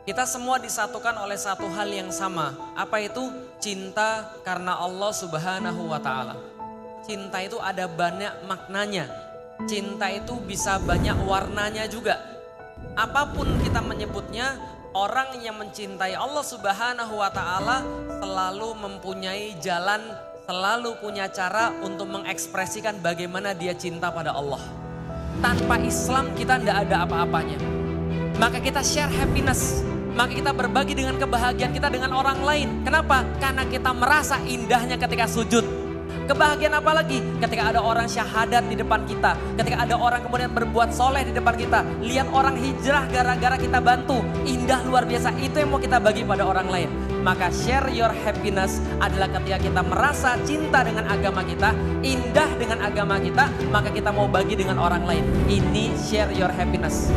Kita semua disatukan oleh satu hal yang sama. Apa itu? Cinta karena Allah Subhanahu wa Ta'ala. Cinta itu ada banyak maknanya. Cinta itu bisa banyak warnanya juga. Apapun kita menyebutnya, orang yang mencintai Allah Subhanahu wa Ta'ala selalu mempunyai jalan, selalu punya cara untuk mengekspresikan bagaimana dia cinta pada Allah. Tanpa Islam kita tidak ada apa-apanya. Maka kita share happiness, maka kita berbagi dengan kebahagiaan kita dengan orang lain. Kenapa? Karena kita merasa indahnya ketika sujud. Kebahagiaan apa lagi? Ketika ada orang syahadat di depan kita. Ketika ada orang kemudian berbuat soleh di depan kita. Lihat orang hijrah gara-gara kita bantu. Indah luar biasa. Itu yang mau kita bagi pada orang lain. Maka share your happiness adalah ketika kita merasa cinta dengan agama kita. Indah dengan agama kita. Maka kita mau bagi dengan orang lain. Ini share your happiness.